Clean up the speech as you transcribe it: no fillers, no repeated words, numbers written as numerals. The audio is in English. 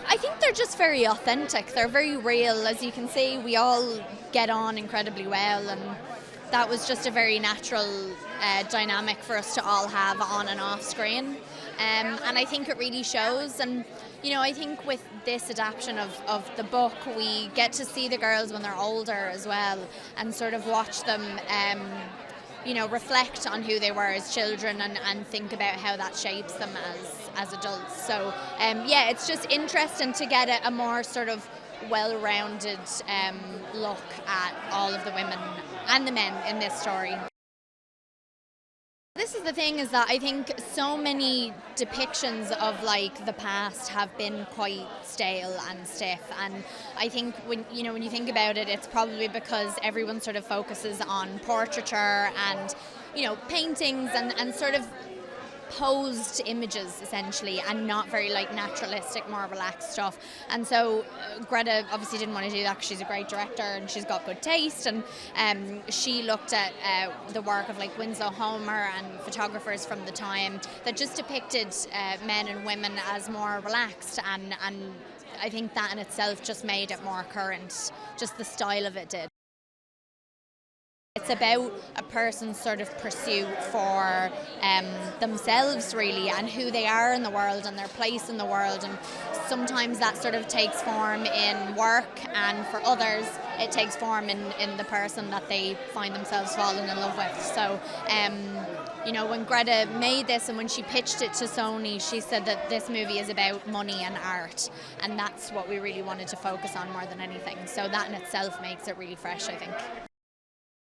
I think they're just very authentic. They're very real. As you can see, we all get on incredibly well, and that was just a very natural dynamic for us to all have on and off screen. And I think it really shows. And, I think with this adaptation of the book, we get to see the girls when they're older as well, and sort of watch them reflect on who they were as children, and think about how that shapes them as adults. So it's just interesting to get a more sort of well-rounded look at all of the women and the men in this story. This is the thing, is that I think so many depictions of like the past have been quite stale and stiff, and I think when you think about it, it's probably because everyone sort of focuses on portraiture and paintings and sort of posed images essentially, and not very like naturalistic, more relaxed stuff. And so Greta obviously didn't want to do that because she's a great director and she's got good taste, and she looked at the work of like Winslow Homer and photographers from the time that just depicted men and women as more relaxed, and I think that in itself just made it more current, just the style of it did. It's about a person's sort of pursuit for themselves really, and who they are in the world and their place in the world, and sometimes that sort of takes form in work, and for others it takes form in the person that they find themselves falling in love with. So when Greta made this and when she pitched it to Sony, she said that this movie is about money and art, and that's what we really wanted to focus on more than anything. So that in itself makes it really fresh, I think.